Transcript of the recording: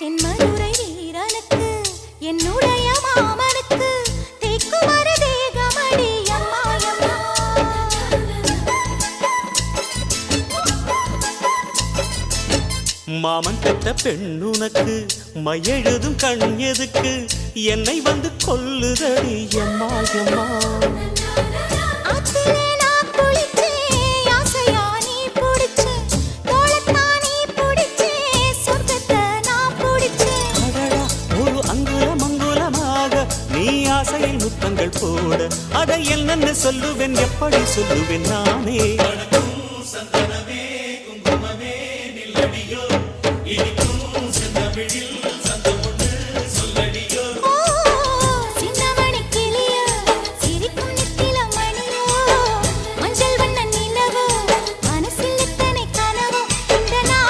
தென்மதுரை வீரனுக்கு என்னுடைய மாமனுக்கு தேக்குமர தேகமடி அம்மாயம்மா. மாமன் பெற்ற பெண்ணுனக்கு மையெழுதும் கண் எதுக்கு என்னை வந்து கொல்லுதடி எம்மாயம்மா. ஆசையில் முத்தங்கள் போட அதை என்னன்னு சொல்லுவேன், எப்படி சொல்லுவேன் நானே.